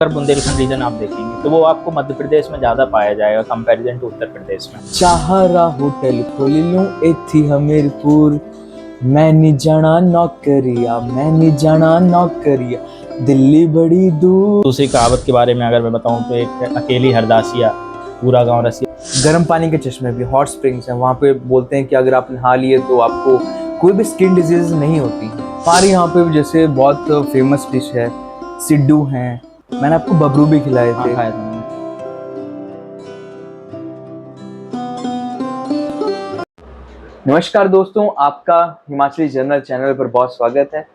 अगर बुंदेलखंड रीजन आप देखेंगे तो वो आपको मध्य प्रदेश में ज़्यादा पाया जाएगा कंपैरिजन टू उत्तर प्रदेश में। चाहरा होटल खोल लूं एथी हमीरपुर, मैं नहीं जाना नौकरिया, मैं नहीं जाना नौकरिया, दिल्ली बड़ी दूर। दूसरी कहावत के बारे में अगर मैं बताऊं तो एक अकेली हरदासिया पूरा गांव रसिया। गर्म पानी के चश्मे भी, हॉट स्प्रिंग्स हैं, वहाँ पे बोलते हैं कि अगर आप नहा लिए तो आपको कोई भी स्किन डिजीज नहीं होती। हमारे यहाँ पे जैसे बहुत फेमस डिश है सिड्डू हैं, मैंने आपको बबरू भी खिलाए थे। खाया था मैंने। नमस्कार दोस्तों, आपका हिमाचली जर्नल चैनल पर बहुत स्वागत है।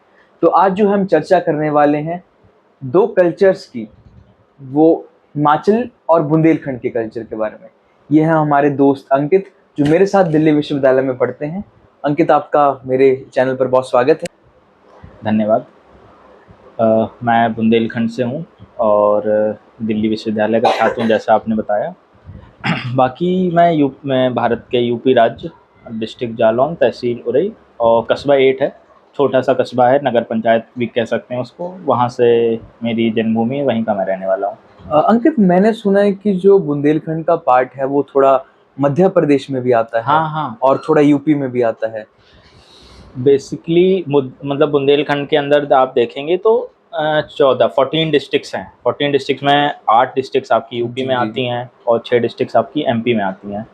तो आज जो हम चर्चा करने वाले हैं दो कल्चर्स की, वो हिमाचल और बुंदेलखंड के कल्चर के बारे में। ये है हमारे दोस्त अंकित, जो मेरे साथ दिल्ली विश्वविद्यालय में पढ़ते हैं। अंकित, आपका मेरे चैनल पर बहुत स्वागत है। धन्यवाद। मैं बुंदेलखंड से हूँ और दिल्ली विश्वविद्यालय का छात्र हूँ, जैसा आपने बताया। बाकी मैं भारत के यूपी राज्य, डिस्ट्रिक्ट जालौन, तहसील उरई और कस्बा 8 है, छोटा सा कस्बा है, नगर पंचायत भी कह सकते हैं उसको, वहाँ से मेरी जन्मभूमि है, वहीं का मैं रहने वाला हूँ। अंकित, मैंने सुना है कि जो बुंदेलखंड का पार्ट है वो थोड़ा मध्य प्रदेश में भी आता है। हाँ। और थोड़ा यूपी में भी आता है। बेसिकली मतलब बुंदेलखंड के अंदर आप देखेंगे तो 14 डिस्ट्रिक्ट्स हैं। 14 डिस्ट्रिक्ट्स में 8 डिस्ट्रिक्ट्स आपकी यूपी में आती हैं और 6 डिस्ट्रिक्ट्स आपकी एमपी में आती हैं।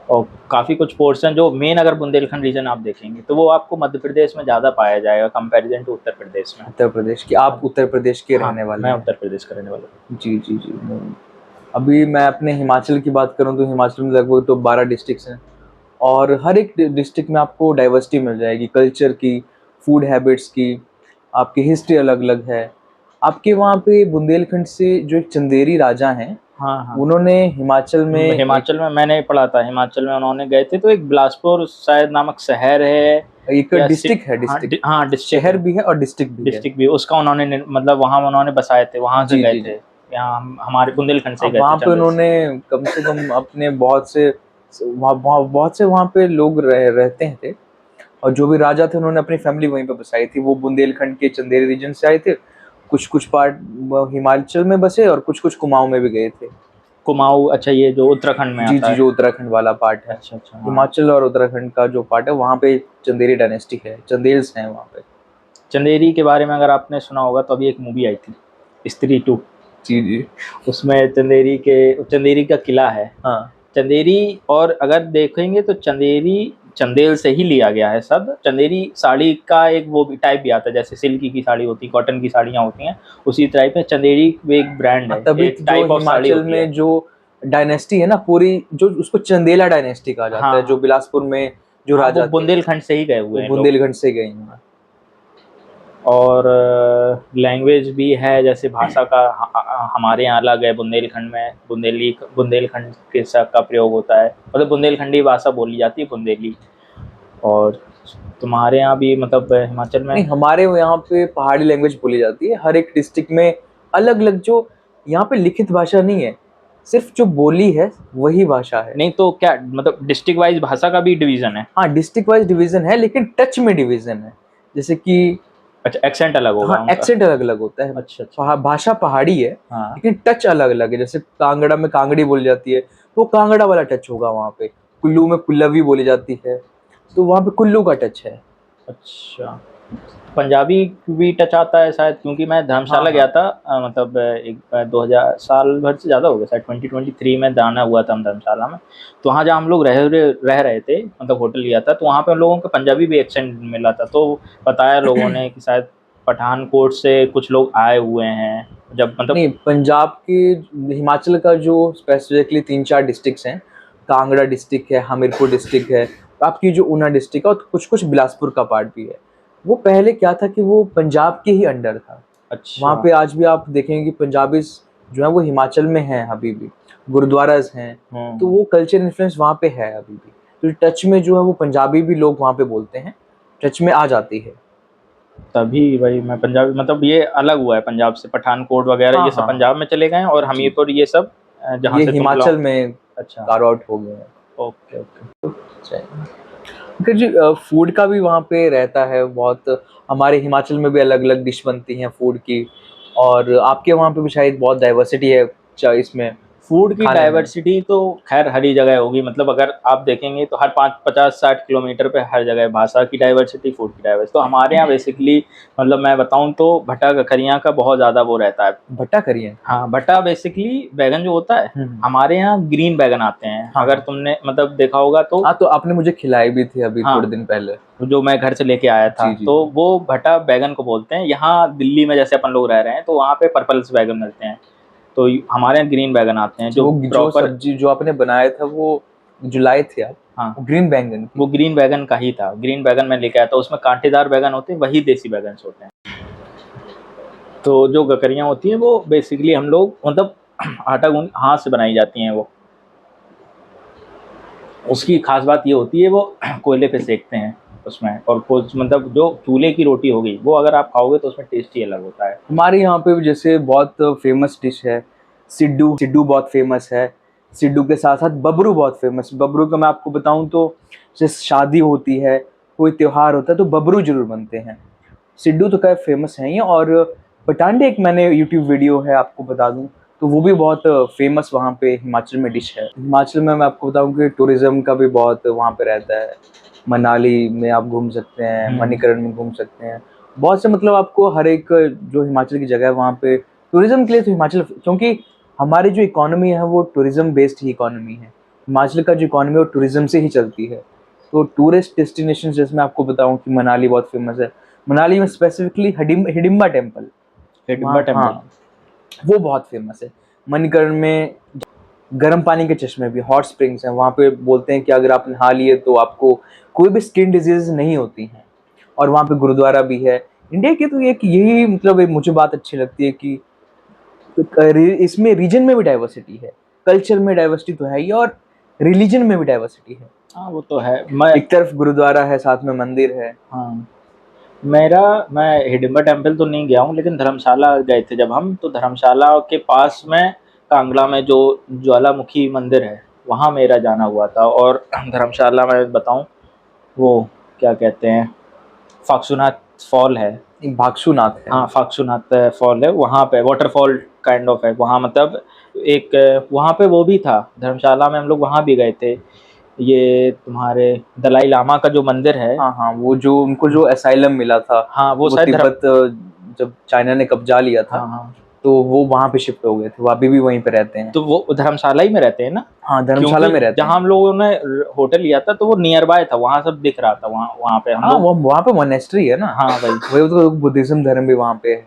और काफ़ी कुछ पोर्शन जो मेन, अगर बुंदेलखंड रीजन आप देखेंगे तो वो आपको मध्य प्रदेश में ज़्यादा पाया जाएगा कंपैरिजन टू उत्तर प्रदेश में। उत्तर प्रदेश की, आप उत्तर प्रदेश के रहने वाले मैं हैं? उत्तर प्रदेश का रहने वाला हूँ। जी जी जी। अभी मैं अपने हिमाचल की बात करूं तो हिमाचल में लगभग तो 12 डिस्ट्रिक्ट्स हैं और हर एक डिस्ट्रिक्ट में आपको डाइवर्सिटी मिल जाएगी, कल्चर की, फूड हैबिट्स की, आपकी हिस्ट्री अलग अलग है। आपके वहाँ पे बुंदेलखंड से जो एक चंदेरी राजा हैं, हाँ। उन्होंने हिमाचल में मैंने पढ़ा था, हिमाचल में उन्होंने गए थे तो एक बिलासपुर शायद नामक शहर है, एक डिस्ट्रिक्ट है, डिस्ट्रिक्ट शहर भी है और डिस्ट्रिक्ट भी, उसका उन्होंने मतलब वहाँ उन्होंने बसाए थे, वहाँ से गए थे। यहाँ हमारे बुंदेलखंड से गए थे। वहाँ पे उन्होंने कम से कम अपने बहुत से वहाँ पे लोग रहते थे और जो भी राजा थे उन्होंने अपनी फैमिली वहीं पे बसाई थी। वो बुंदेलखंड के चंदेरी रीजन से आए थे, कुछ पार्ट हिमाचल में बसे और कुछ कुमाऊं में भी गए थे। कुमाऊं, अच्छा, ये जो उत्तराखंड में आता है। जो उत्तराखंड वाला पार्ट है। अच्छा। हिमाचल और उत्तराखंड का जो पार्ट है वहाँ पे चंदेरी डायनेस्टी है, चंदेल्स हैं वहाँ पे। चंदेरी के बारे में अगर आपने सुना होगा तो अभी एक मूवी आई थी, स्त्री 2। जी। उसमें चंदेरी का किला है। हाँ। चंदेरी, और अगर देखेंगे तो चंदेरी चंदेल से ही लिया गया है सब। चंदेरी साड़ी का एक वो भी टाइप भी आता है, जैसे सिल्की की साड़ी होती है, कॉटन की साड़ियाँ होती हैं, उसी टाइप में चंदेरी एक ब्रांड है, तभी एक टाइप ऑफ साड़ी हिमाचल में जो डायनेस्टी है ना पूरी, जो उसको चंदेला डायनेस्टी कहा जाता है, जो बिलासपुर में जो राजा बुंदेलखंड से ही गए हुए हैं, बुंदेलखंड से गए हैं। और लैंग्वेज भी है, जैसे भाषा का हमारे यहाँ अलग है, बुंदेलखंड में बुंदेलखंड के का प्रयोग होता है, मतलब बुंदेलखंडी भाषा बोली जाती है, बुंदेली। और तुम्हारे यहाँ भी मतलब हिमाचल में? नहीं, हमारे यहाँ पे पहाड़ी लैंग्वेज बोली जाती है। हर एक डिस्ट्रिक्ट में अलग अलग, जो यहाँ पे लिखित भाषा नहीं है, सिर्फ जो बोली है वही भाषा है। नहीं तो क्या मतलब डिस्ट्रिक्ट वाइज भाषा का भी डिवीजन है? हाँ, डिस्ट्रिक्ट वाइज डिवीजन है, लेकिन टच में डिवीजन है। जैसे कि अच्छा, एक्सेंट अलग होगा। हाँ, एक्सेंट अलग अलग होता है। अच्छा। भाषा पहाड़ी है। हाँ। लेकिन टच अलग अलग है। जैसे कांगड़ा में कांगड़ी बोली जाती है, वो कांगड़ा वाला टच होगा वहाँ पे। कुल्लू में कुल्लवी बोली जाती है, तो वहाँ पे कुल्लू का टच है। अच्छा, पंजाबी भी टच आता है शायद, क्योंकि मैं धर्मशाला गया था, मतलब एक 2000 साल भर से ज़्यादा हो गया, शायद 2023 में दाना हुआ था हम धर्मशाला में। तो वहाँ जहाँ हम लोग रह रहे थे, मतलब होटल लिया था, तो वहाँ पे हम लोगों को पंजाबी भी एक्सेंट मिला था। तो बताया लोगों ने कि शायद पठानकोट से कुछ लोग आए हुए हैं, जब मतलब नहीं, पंजाब के, हिमाचल का जो स्पेसिफिकली 3-4 डिस्ट्रिक्ट्स हैं, कांगड़ा डिस्ट्रिक्ट है, हमीरपुर डिस्ट्रिक्ट है, आपकी जो ऊना डिस्ट्रिक्ट है, और कुछ बिलासपुर का पार्ट भी है। वो पहले क्या था कि वो पंजाब के ही अंडर था। अच्छा। वहाँ पे आज भी आप देखेंगे कि पंजाबी जो है वो हिमाचल में है अभी भी, गुरुद्वाराज हैं, तो वो कल्चर इन्फ्लुएंस वहाँ पे है अभी भी। तो टच में जो है वो पंजाबी भी लोग वहाँ पे बोलते हैं, टच में आ जाती है। तभी भाई मैं पंजाबी, मतलब ये अलग हुआ है पंजाब से, पठानकोट वगैरह ये सब पंजाब में चले गए हैं, और हमीरपुर ये सब जहाँ से हिमाचल में अच्छा कार आउट हो गए हैं। ओके। जी, फूड का भी वहाँ पे रहता है बहुत। हमारे हिमाचल में भी अलग अलग डिश बनती हैं फूड की, और आपके वहाँ पे भी शायद बहुत डाइवर्सिटी है इसमें फूड की खाने में। डाइवर्सिटी तो खैर हर ही जगह होगी, मतलब अगर आप देखेंगे तो हर 50-60 किलोमीटर पे हर जगह भाषा की डाइवर्सिटी, फूड की डाइवर्सिटी। तो हमारे यहाँ बेसिकली मतलब मैं बताऊँ तो भट्टा ककरियाँ का बहुत ज़्यादा वो रहता है। भट्टा करिए। हाँ, भट्टा बेसिकली बैगन जो होता है, हमारे यहाँ ग्रीन बैगन आते हैं। हाँ। अगर तुमने मतलब देखा होगा तो हाँ, तो आपने मुझे खिलाई भी थी अभी हाँ, थोड़े दिन पहले। जो मैं घर से लेके आया था, जी, जी, तो जी। वो भट्टा बैगन को बोलते हैं। यहाँ दिल्ली में जैसे अपन लोग रह रहे हैं तो वहाँ पे पर्पल्स बैगन मिलते हैं, तो हमारे यहाँ ग्रीन बैगन आते हैं जो जो प्रॉपर। सब्जी जो आपने बनाया था वो जो लाए थे आप, हाँ, वो ग्रीन बैंगन की। वो ग्रीन बैगन का ही था। ग्रीन बैगन मैं लेके आया था, उसमें कांटेदार बैगन होते हैं, वही देसी बैगन होते हैं। तो जो गकरियाँ होती हैं वो बेसिकली हम लोग मतलब आटा गूंद हाथ से बनाई जाती हैं। वो उसकी खास बात ये होती है वो कोयले पे सेकते हैं उसमें, और कुछ मतलब जो चूल्हे की रोटी होगी वो अगर आप खाओगे तो उसमें टेस्ट ही अलग होता है। हमारे यहाँ पे भी जैसे बहुत फेमस डिश है सिड्डू। सिड्डू बहुत फेमस है। सिड्डू के साथ साथ बबरू बहुत फेमस। बबरू का मैं आपको बताऊं तो जैसे शादी होती है, कोई त्योहार होता है तो बबरू जरूर बनते हैं। सिड्डू तो खैर फेमस है ही। और पटांडे एक मैंने यूट्यूब वीडियो है आपको बता दूं, तो वो भी बहुत फेमस वहाँ पे हिमाचल में डिश है। हिमाचल में मैं आपको बताऊं कि टूरिज्म का भी बहुत वहाँ पे रहता है। मनाली में आप घूम सकते हैं, मणिकरण में घूम सकते हैं, बहुत से मतलब आपको हर एक जो हिमाचल की जगह है वहाँ पे टूरिज्म के लिए। तो हिमाचल, क्योंकि हमारी जो इकोनॉमी है वो टूरिज्म बेस्ड ही इकोनॉमी है। हिमाचल का जो इकोनॉमी है वो टूरिज्म से ही चलती है। तो टूरिस्ट डेस्टिनेशन जैसे मैं आपको बताऊं कि मनाली बहुत फेमस है। मनाली में specifically Hidimba temple, Hidimba temple, हाँ, वो बहुत फेमस है। मणिकर्ण में गर्म पानी के चश्मे भी, हॉट स्प्रिंग्स हैं वहाँ पे। बोलते हैं कि अगर आप नहा लिए तो आपको कोई भी स्किन डिजीज नहीं होती हैं। और वहाँ पे गुरुद्वारा भी है। इंडिया की तो एक यही मतलब एक मुझे बात अच्छी लगती है कि इसमें रीजन में भी डाइवर्सिटी है, कल्चर में डाइवर्सिटी तो है ही, और रिलीजन में भी डाइवर्सिटी है। हाँ वो तो है। मैं एक तरफ गुरुद्वारा है, साथ में मंदिर है। हाँ, मैं हिडिंबा टेम्पल तो नहीं गया हूँ, लेकिन धर्मशाला गए थे जब हम, तो धर्मशाला के पास में कांगड़ा में जो ज्वालामुखी मंदिर है वहाँ मेरा जाना हुआ था। और धर्मशाला में बताऊँ वो क्या कहते हैं, फाक्सुनाथ फॉल है। एक भागसूनाथ है। हाँ, फाक्सुनाथ फॉल है, वहाँ पे वाटरफॉल काइंड ऑफ है वहाँ। मतलब एक वहाँ पे वो भी था धर्मशाला में, हम लोग वहाँ भी गए थे। ये तुम्हारे दलाई लामा का जो मंदिर है, हाँ हाँ, वो जो उनको जो असाइलम मिला था, हाँ वो वो शायद तिब्बत जब चाइना ने कब्जा लिया था, हाँ हाँ, तो वो वहाँ पे शिफ्ट हो गए थे। वो अभी भी वहीं पे रहते हैं। तो वो धर्मशाला ही में रहते हैं ना। हाँ, धर्मशाला में क्योंकि रहते जहाँ हैं। हम लोगों ने होटल लिया था तो वो नियर बाय था, वहाँ सब दिख रहा था। वहाँ वहाँ पे हम हाँ, लोग, वो वहाँ पे मोनेस्ट्री है ना। हाँ भाई, वही तो बुद्धिज्म धर्म भी वहाँ पे है।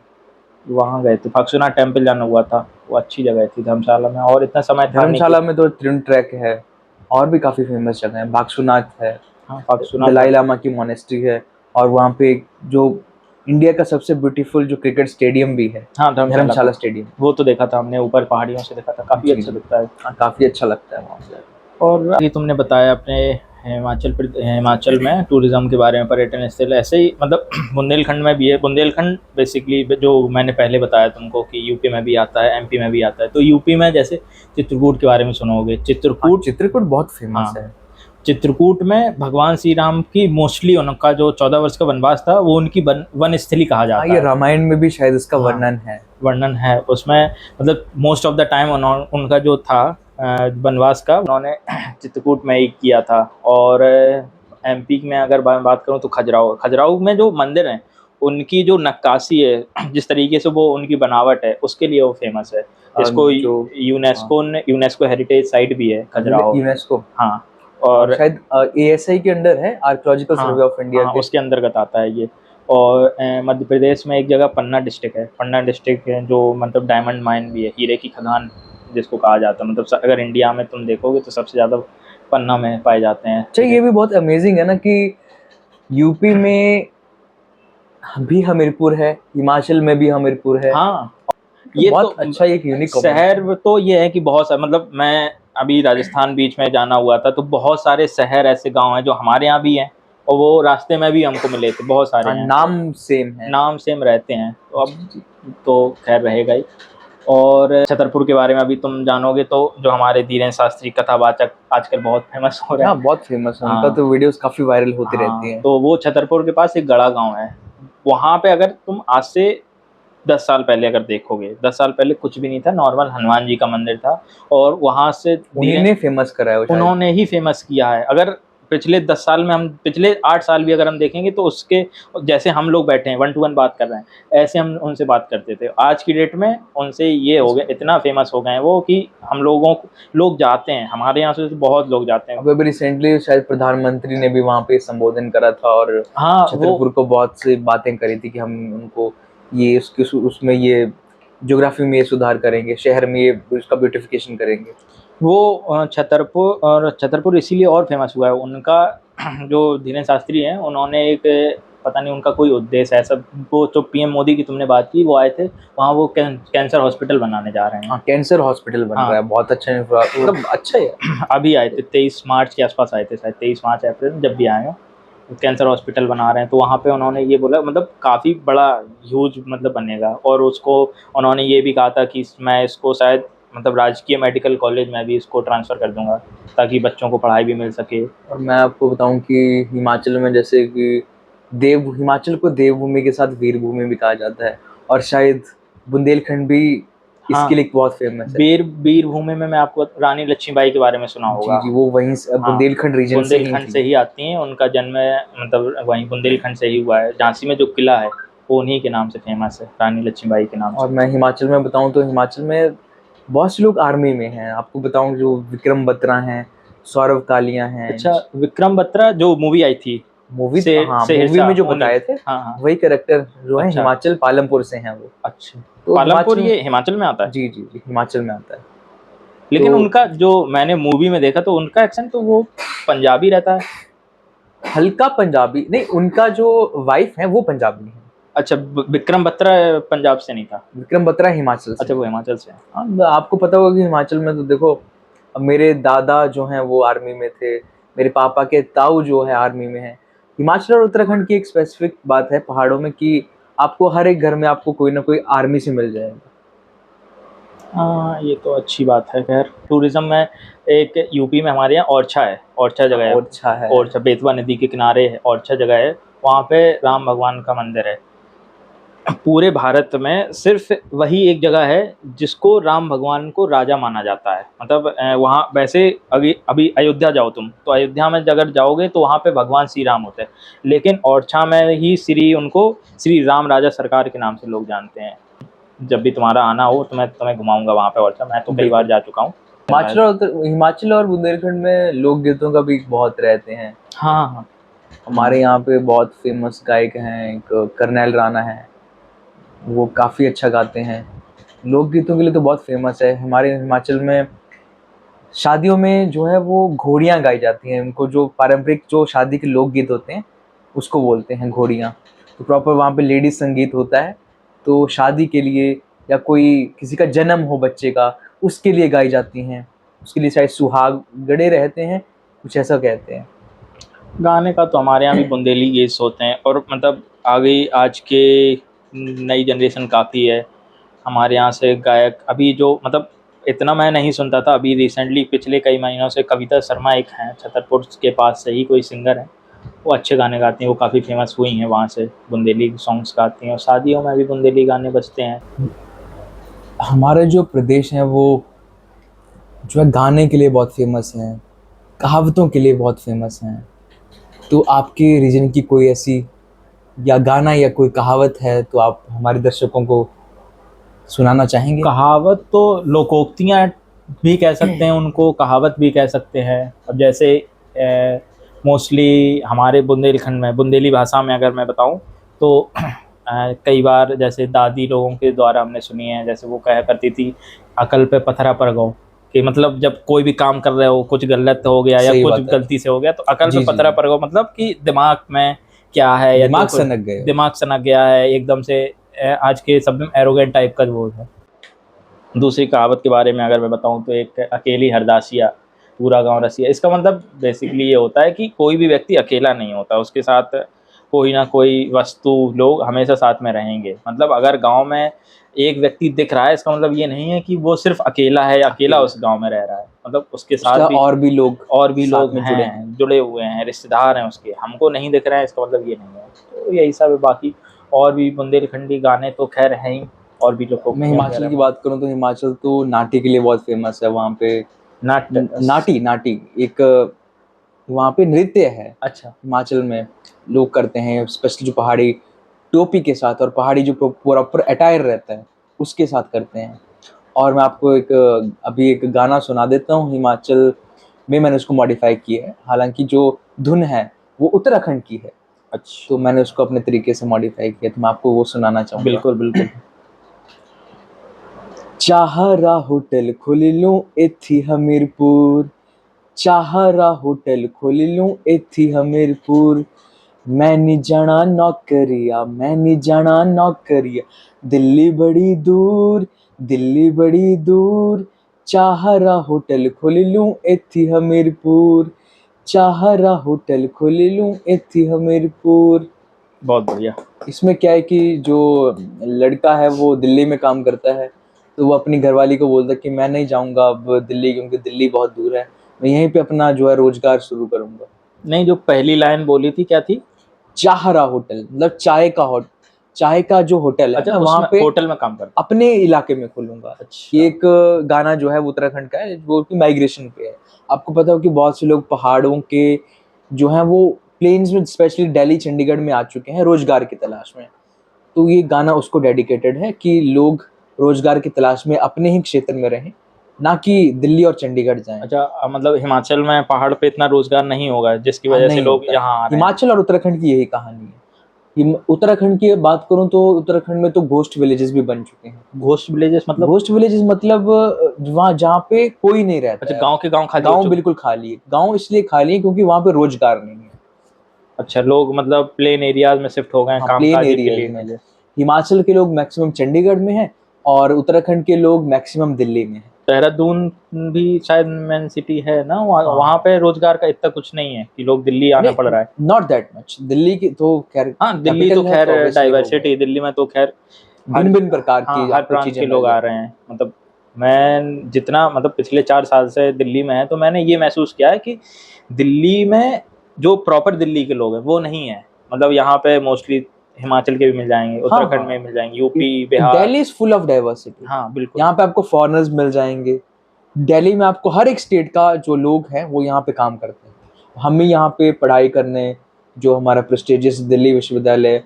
वहाँ गए थे। फाक्सुनाथ टेम्पल जाना हुआ था, वो अच्छी जगह थी धर्मशाला में, और इतना समय था नहीं धर्मशाला में तो त्रिउंड ट्रैक है, और भी काफी फेमस जगह है। भागसूनाथ है, हाँ फाक्सुनाथ, दलाई लामा की मोनेस्ट्री है, और वहाँ पे जो इंडिया का सबसे ब्यूटीफुल जो क्रिकेट स्टेडियम भी है, हाँ धर्मशाला स्टेडियम। वो तो देखा था हमने, ऊपर पहाड़ियों से देखा था, काफ़ी अच्छा दिखता है। हाँ, काफी अच्छा लगता है वहाँ पे। और ये तुमने बताया अपने हिमाचल में टूरिज्म के बारे में, पर्यटन स्थल ऐसे ही मतलब बुंदेलखंड में भी है। बुंदेलखंड बेसिकली जो मैंने पहले बताया तुमको कि यूपी में भी आता है, एमपी में भी आता है। तो यूपी में जैसे चित्रकूट के बारे में सुनोगे, चित्रकूट, चित्रकूट बहुत फेमस हाँ, है। चित्रकूट में भगवान श्री राम की मोस्टली उनका जो 14 वर्ष का वनवास था वो उनकी वन स्थली कहा हाँ, जाता ये है। रामायण में भी शायद इसका हाँ, वर्णन है। वर्णन है उसमें। मतलब मोस्ट ऑफ द टाइम उनका जो था वनवास का, उन्होंने चित्रकूट में ही किया था। और एमपी में अगर बात करूँ तो खजुराहो में जो मंदिर हैं उनकी जो नक्काशी है, जिस तरीके से वो उनकी बनावट है, उसके लिए वो फेमस है। इसको जो यूनेस्को हेरिटेज साइट भी है खजुराहो। यूनेस्को, हाँ, और और शायद एएसआई के अंडर है, आर्कियोलॉजिकल हाँ सर्वे ऑफ इंडिया हाँ, के। उसके अंतर्गत आता है ये। और मध्य प्रदेश में एक जगह पन्ना डिस्ट्रिक्ट है, पन्ना डिस्ट्रिक्ट है जो मतलब डायमंड माइन भी है, हीरे की खदान जिसको कहा जाता है। मतलब अगर इंडिया में तुम देखोगे तो सबसे ज़्यादा पन्ना में पाए जाते हैं। अच्छा, ये भी बहुत अमेजिंग है ना कि यूपी में भी हमीरपुर है, हिमाचल में भी हमीरपुर है। हाँ, तो ये बहुत तो अच्छा एक यूनिक शहर तो ये है कि बहुत सारे, मतलब मैं अभी राजस्थान बीच में जाना हुआ था तो बहुत सारे शहर ऐसे गांव हैं जो हमारे यहाँ भी हैं, और वो रास्ते में भी हमको मिले थे, बहुत सारे हैं। नाम सेम है। नाम सेम रहते हैं, तो अब तो खैर रहेगा ही। और छतरपुर के बारे में अभी तुम जानोगे तो जो हमारे धीरेन्द्र शास्त्री कथावाचक आजकल बहुत फेमस हो रहे हाँ, हैं। बहुत फेमस है उनका, हाँ, तो वीडियोस काफी वायरल होती रहती हाँ, हैं। तो वो छतरपुर के पास एक गड़ा गांव है, वहाँ पे अगर तुम आज से 10 साल पहले अगर देखोगे, 10 साल पहले कुछ भी नहीं था, नॉर्मल हनुमान जी का मंदिर था, और वहाँ से उन्हीं ने फेमस करा है वो शायद। उन्होंने ही फेमस किया है। अगर पिछले 10 साल में हम, पिछले 8 साल भी अगर हम देखेंगे तो उसके, जैसे हम लोग बैठे हैं 1 टू 1 बात कर रहे हैं, ऐसे हम उनसे बात करते थे। आज की डेट में उनसे ये हो गए, इतना फेमस हो गए हैं वो कि हम लोगों को, लोग जाते हैं हमारे यहाँ से तो बहुत लोग जाते हैं। अभी रिसेंटली शायद प्रधानमंत्री ने भी वहाँ पे संबोधन करा था और हाँ, छतरपुर को बहुत सी बातें करी थी कि हम उनको ये उसमें ये ज्योग्राफी में ये सुधार करेंगे, शहर में ये उसका ब्यूटिफिकेशन करेंगे। वो छतरपुर इसीलिए और फेमस हुआ है उनका जो धीरेन्द्र शास्त्री हैं, उन्होंने एक, पता नहीं उनका कोई उद्देश्य है सब, वो जो पीएम मोदी की तुमने बात की, वो आए थे वहाँ, वो कैंसर हॉस्पिटल बनाने जा रहे हैं। हाँ, कैंसर हॉस्पिटल बन रहा है, बहुत अच्छा मतलब अच्छा है। अभी आए थे 23 मार्च के आसपास आए थे शायद, 23 मार्च अप्रैल, जब भी आए हो, कैंसर हॉस्पिटल बना रहे हैं। तो वहाँ पे उन्होंने ये बोला, मतलब काफ़ी बड़ा ह्यूज मतलब बनेगा, और उसको उन्होंने ये भी कहा था कि मैं इसको शायद मतलब राजकीय मेडिकल कॉलेज में भी इसको ट्रांसफ़र कर दूंगा, ताकि बच्चों को पढ़ाई भी मिल सके। और मैं आपको बताऊं कि हिमाचल में जैसे कि हिमाचल को देवभूमि के साथ वीरभूमि भी कहा जाता है, और शायद बुंदेलखंड भी हाँ, इसके लिए बहुत फेमस है। वीरभूमि में मैं आपको रानी लक्ष्मीबाई के बारे में सुना जी होगा। जी, वो वहीं से हाँ, बुंदेलखंड रीजन से ही बुंदेलखंड थी। से ही आती हैं, उनका जन्म मतलब वहीं बुंदेलखंड से ही हुआ है। झांसी में जो किला है वो उन्हीं के नाम से फेमस है, रानी लक्ष्मीबाई के नाम और से। मैं हिमाचल में बताऊं तो हिमाचल में बहुत से लोग आर्मी में हैं। आपको बताऊं जो विक्रम बत्रा हैं, सौरव कालिया हैं। अच्छा, विक्रम बत्रा जो मूवी आई थी, मूवी, हाँ, मूवी शेरशाह, में जो उन्हीं, बताए थे हाँ हाँ, वही कैरेक्टर जो है, अच्छा हिमाचल पालमपुर से हैं वो। अच्छा। तो पालमपुर हिमाचल, ये हिमाचल में आता है? जी जी जी, हिमाचल में आता है। लेकिन तो उनका जो मैंने मूवी में देखा तो उनका एक्सेंट तो वो पंजाबी रहता है। हल्का पंजाबी नहीं, उनका जो वाइफ है वो पंजाबी है। अच्छा, विक्रम बत्रा पंजाब से नहीं था? विक्रम बत्रा हिमाचल से। अच्छा, वो हिमाचल से है। हाँ, आपको पता होगा कि हिमाचल में तो देखो, अब मेरे दादा जो हैं वो आर्मी में थे, मेरे पापा के ताऊ जो है आर्मी में है। हिमाचल और उत्तराखंड की एक स्पेसिफिक बात है पहाड़ों में कि आपको हर एक घर में आपको कोई ना कोई आर्मी से मिल जाएगा। हाँ, ये तो अच्छी बात है। खैर, टूरिज्म में एक यूपी में हमारे यहाँ ओरछा है, ओरछा जगह है, ओरछा है, ओरछा बेतवा नदी के किनारे है, ओरछा जगह है। वहाँ पे राम भगवान का मंदिर है। पूरे भारत में सिर्फ वही एक जगह है जिसको राम भगवान को राजा माना जाता है। मतलब वहाँ वैसे अभी अभी अयोध्या जाओ तुम, तो अयोध्या में अगर जाओगे तो वहाँ पे भगवान श्री राम होते हैं, लेकिन ओरछा में ही उनको श्री राम राजा सरकार के नाम से लोग जानते हैं। जब भी तुम्हारा आना हो तो मैं तुम्हें घुमाऊंगा वहाँ पे ओरछा, मैं तो कई बार जा चुका हूँ। हिमाचल और बुंदेलखंड में लोकगीतों का भी बहुत रहते हैं। हाँ हाँ, हमारे यहाँ पे बहुत फेमस गायक हैं, एक करनैल राणा है, वो काफ़ी अच्छा गाते हैं। लोकगीतों के लिए तो बहुत फेमस है। हमारे हिमाचल में शादियों में जो है वो घोड़ियाँ गाई जाती हैं। उनको जो पारंपरिक जो शादी के लोकगीत होते हैं उसको बोलते हैं घोड़ियाँ। तो प्रॉपर वहाँ पे लेडीज संगीत होता है, तो शादी के लिए या कोई किसी का जन्म हो बच्चे का, उसके लिए गाई जाती हैं। उसके लिए शायद सुहाग गड़े रहते हैं, कुछ ऐसा कहते हैं। गाने का तो हमारे यहाँ भी बुंदेली गीत होते हैं, और मतलब आगे आज के नई जनरेशन काफ़ी है हमारे यहाँ से गायक। अभी जो मतलब इतना मैं नहीं सुनता था, अभी रिसेंटली पिछले कई महीनों से कविता शर्मा एक हैं, छतरपुर के पास से ही कोई सिंगर है, वो अच्छे गाने गाती हैं, वो काफ़ी फेमस हुई हैं वहाँ से, बुंदेली सॉन्ग्स गाती हैं, और शादियों में भी बुंदेली गाने बजते हैं। हमारे जो प्रदेश हैं वो जो है गाने के लिए बहुत फेमस हैं, कहावतों के लिए बहुत फेमस हैं। तो आपके रीजन की कोई ऐसी या गाना या कोई कहावत है तो आप हमारे दर्शकों को सुनाना चाहेंगे? कहावत तो लोकोक्तियाँ भी कह सकते हैं उनको, कहावत भी कह सकते हैं। अब जैसे मोस्टली हमारे बुंदेलखंड में बुंदेली भाषा में अगर मैं बताऊं तो कई बार जैसे दादी लोगों के द्वारा हमने सुनी है, जैसे वो कहा करती थी, अकल पे पत्थरा पड़ गो, कि मतलब जब कोई भी काम कर रहे हो, कुछ गलत हो गया या कुछ गलती से हो गया तो अकल पे पत्थरा पड़ गो, मतलब कि दिमाग में क्या है, या दिमाग सनक गए, दिमाग सनक गया है एकदम से। आज के शब्द में एरोगेंट टाइप का वो है। दूसरी कहावत के बारे में अगर मैं बताऊं तो एक अकेली हरदासिया पूरा गांव रसिया। इसका मतलब बेसिकली ये होता है कि कोई भी व्यक्ति अकेला नहीं होता, उसके साथ कोई ना कोई वस्तु, लोग हमेशा साथ में रहेंगे। मतलब अगर गांव में एक व्यक्ति दिख रहा है, इसका मतलब ये नहीं है कि वो सिर्फ अकेला है या अकेला उस गांव में रह रहा है, मतलब उसके साथ भी और भी लोग हैं, जुड़े हुए हैं, रिश्तेदार हैं उसके, हमको नहीं दिख रहे हैं, इसका मतलब ये नहीं है। तो यही सब है। बाकी और भी बुंदेलखंडी गाने तो खैर हैं ही, और भी लोग मैं हिमाचल की बात करूं तो हिमाचल तो नाटी के लिए बहुत फेमस है। वहाँ पे नाटी नाटी एक वहाँ पे नृत्य है अच्छा हिमाचल में, लोग करते हैं, स्पेशली जो पहाड़ी टोपी के साथ और पहाड़ी जो प्रॉपर अटायर रहता है उसके साथ करते हैं। और मैं आपको एक अभी एक गाना सुना देता हूँ हिमाचल में, मैंने उसको मॉडिफाई किया है, हालांकि जो धुन है वो उत्तराखंड की है, अच्छा, तो मैंने उसको अपने तरीके से मॉडिफाई किया, तो मैं आपको वो सुनाना चाहूँगा। बिल्कुल बिल्कुल। चाहरा होटल खोल लूं इत्थी हमीरपुर, चाहरा होटल खोल लूं इत्थी हमीरपुर, मैं नी जाना नौकरिया, मैं नी जाना नौकरिया, दिल्ली बड़ी दूर, दिल्ली बड़ी दूर, चाहरा होटल खोल लूं इत्थी हमीरपुर, चाहरा होटल खोल लूं इत्थी हमीरपुर। बहुत बढ़िया। इसमें क्या है कि जो लड़का है वो दिल्ली में काम करता है, तो वो अपनी घरवाली को बोलता है कि मैं नहीं जाऊंगा अब दिल्ली, क्योंकि दिल्ली बहुत दूर है, मैं यहीं पे अपना जो है रोजगार शुरू करूंगा। नहीं, जो पहली लाइन बोली थी क्या थी? चाहरा होटल मतलब चाय का जो होटल है अच्छा, मैं वहां उसमें पे होटल में काम करता। अपने इलाके में खोलूंगा। अच्छा। ये एक गाना जो है वो उत्तराखंड का है, वो कि माइग्रेशन पे है। आपको पता हो कि बहुत से लोग पहाड़ों के जो हैं वो प्लेन्स में, स्पेशली दिल्ली चंडीगढ़ में आ चुके हैं रोजगार की तलाश में, तो ये गाना उसको डेडिकेटेड है कि लोग रोजगार की तलाश में अपने ही क्षेत्र में रहें, ना कि दिल्ली और चंडीगढ़ जाएं। अच्छा, मतलब हिमाचल में पहाड़ पे इतना रोजगार नहीं होगा जिसकी वजह से नहीं लोग होता है। यहाँ आ रहे हैं। हिमाचल और उत्तराखंड की यही कहानी है। उत्तराखंड की बात करूं तो उत्तराखंड में तो घोस्ट विलेजेस भी बन चुके हैं। घोस्ट विलेजेस मतलब? घोस्ट विलेजेस मतलब वहाँ जहाँ पे कोई नहीं रहता अच्छा, है। गांव के गांव खाली हो गांव चुके। बिल्कुल खाली है। गांव इसलिए खाली है क्योंकि वहाँ पे रोजगार नहीं है। अच्छा, लोग मतलब प्लेन एरियाज में शिफ्ट हो गए हैं हाँ, प्लेन कामकाजी के एरियाज लिए। में हिमाचल के लोग मैक्सिमम चंडीगढ़ में हैं और उत्तराखंड के लोग मैक्सिमम दिल्ली में हैं। देहरादून भी शायद मेन सिटी है ना, हाँ। वहाँ पे रोजगार का इतना कुछ नहीं है कि लोग दिल्ली आना पड़ रहा है। Not that much. दिल्ली की तो खैर हाँ, दिल्ली तो कैपिटल है खैर तो ऑब्वियसली डाइवर्सिटी, दिल्ली में तो खैर भिन्न भिन्न प्रकार हाँ, की हर आपको प्रांत चीजें के मिल लोग आ जाती रहे हैं। हैं। मतलब मैं जितना मतलब पिछले 4 साल से दिल्ली में है, तो मैंने ये महसूस किया है कि दिल्ली में जो प्रॉपर दिल्ली के लोग हैं वो नहीं है। मतलब यहाँ पे मोस्टली हिमाचल के भी मिल जाएंगे, हाँ उत्तराखंड में हाँ, मिल जाएंगे, UP, Bihar. Delhi is full of diversity. हाँ बिल्कुल। यहाँ पे आपको फॉरेनर्स मिल जाएंगे। दिल्ली में आपको हर एक स्टेट का जो लोग हैं वो यहाँ पे काम करते हैं। हम भी यहाँ पे पढ़ाई करने, जो हमारा प्रेस्टिजियस दिल्ली विश्वविद्यालय,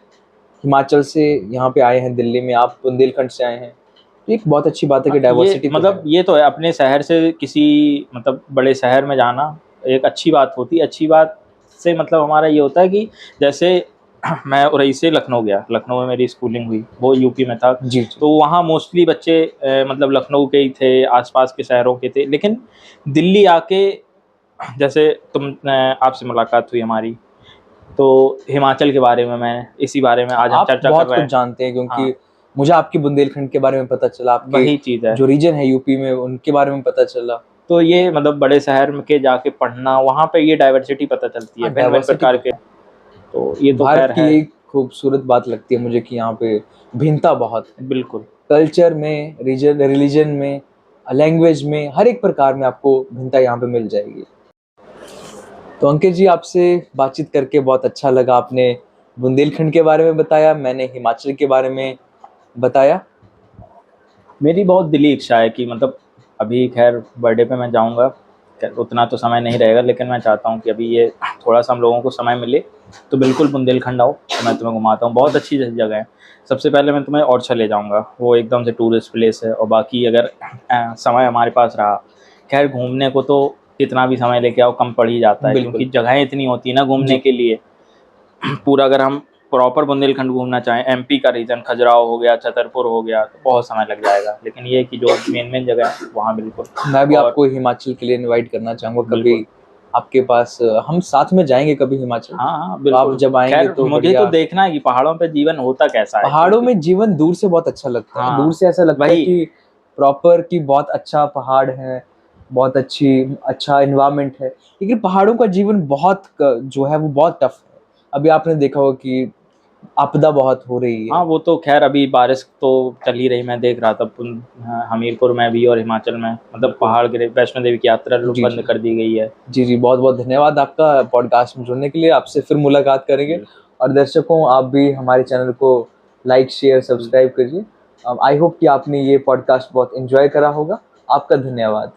हिमाचल से यहाँ पे आए हैं दिल्ली में, आप बुंदेलखंड से आए हैं, तो एक बहुत अच्छी बात है कि ये डाइवर्सिटी तो मतलब है। ये तो है, अपने शहर से किसी मतलब बड़े शहर में जाना एक अच्छी बात होती है। अच्छी बात से मतलब हमारा ये होता है कि जैसे मैं उरई से लखनऊ गया, लखनऊ में मेरी स्कूलिंग हुई, वो यूपी में था। जी जी। तो वहाँ मोस्टली बच्चे मतलब लखनऊ के ही थे, आसपास के शहरों के थे। लेकिन दिल्ली आके जैसे आपसे मुलाकात हुई हमारी, तो हिमाचल के बारे में मैं इसी बारे में आज हम आप चर्चा कर बहुत रहे कुछ हैं। जानते हैं क्योंकि हाँ, मुझे आपकी बुंदेलखंड के बारे में पता चला, आपके वही चीज़ है। जो रीजन है यूपी में उनके बारे में पता चला। तो ये मतलब बड़े शहर में के जाके पढ़ना, वहाँ पे ये डाइवर्सिटी पता चलती है, हाँ, भिन्न भिन्न डाइवर्सिटी प्रकार तो के। है। तो ये तो भारत खैर की है। यही खूबसूरत बात लगती है मुझे कि यहाँ पे भिन्नता बहुत है। बिल्कुल। कल्चर में, रीजन रिलीजन में, लैंग्वेज में, हर एक प्रकार में आपको भिन्नता यहाँ पे मिल जाएगी। तो अंकित जी, आपसे बातचीत करके बहुत अच्छा लगा। आपने बुंदेलखंड के बारे में बताया, मैंने हिमाचल के बारे में बताया। मेरी बहुत दिली इच्छा है कि मतलब अभी खैर बर्थडे पे मैं जाऊँगा, उतना तो समय नहीं रहेगा, लेकिन मैं चाहता हूँ कि अभी ये थोड़ा सा हम लोगों को समय मिले तो बिल्कुल बुंदेलखंड आओ, तो मैं तुम्हें घुमाता हूँ। बहुत अच्छी जगह है। सबसे पहले मैं तुम्हें ओरछा ले जाऊँगा, वो एकदम से टूरिस्ट प्लेस है। और बाकी अगर समय हमारे पास रहा, खैर घूमने को तो कितना भी समय लेके आओ कम पड़ ही जाता है, बिल्कुल क्योंकि जगहें इतनी होती है ना घूमने जी। के लिए। पूरा अगर हम प्रॉपर बुंदेलखंड घूमना चाहें, एमपी का रीजन, खजुराहो हो गया, छतरपुर हो गया, तो बहुत समय लग जाएगा। लेकिन ये कि जो मेन मेन जगह है वहाँ बिल्कुल। मैं भी और आपको हिमाचल के लिए इनवाइट करना चाहूँगा कभी बिल्कुल। आपके पास, हम साथ में जाएंगे कभी हिमाचल। हाँ हाँ तो आप बिल्कुल। जब आएंगे खैर तो मुझे तो बढ़िया। देखना है कि पहाड़ों पे जीवन होता कैसा है, पहाड़ों क्योंकि में जीवन दूर से बहुत अच्छा लगता है। दूर हाँ से ऐसा लगता है वही। कि प्रॉपर की बहुत अच्छा पहाड़ है, बहुत अच्छा इन्वायरमेंट है। लेकिन पहाड़ों का जीवन जो है वो बहुत टफ है। अभी आपने देखा होगा कि आपदा बहुत हो रही हाँ, है। वो तो खैर अभी बारिश तो चल ही रही, मैं देख रहा था हमीरपुर में भी और हिमाचल में, मतलब बिल्कुल। पहाड़ गिरे, वैष्णो देवी की यात्रा जी बंद जी कर दी गई है। जी जी, बहुत बहुत धन्यवाद आपका पॉडकास्ट में जुड़ने के लिए। आपसे फिर मुलाकात करेंगे। और दर्शकों, आप भी हमारे चैनल को लाइक शेयर सब्सक्राइब करिए। आई होप कि आपने ये पॉडकास्ट बहुत एंजॉय करा होगा। आपका धन्यवाद।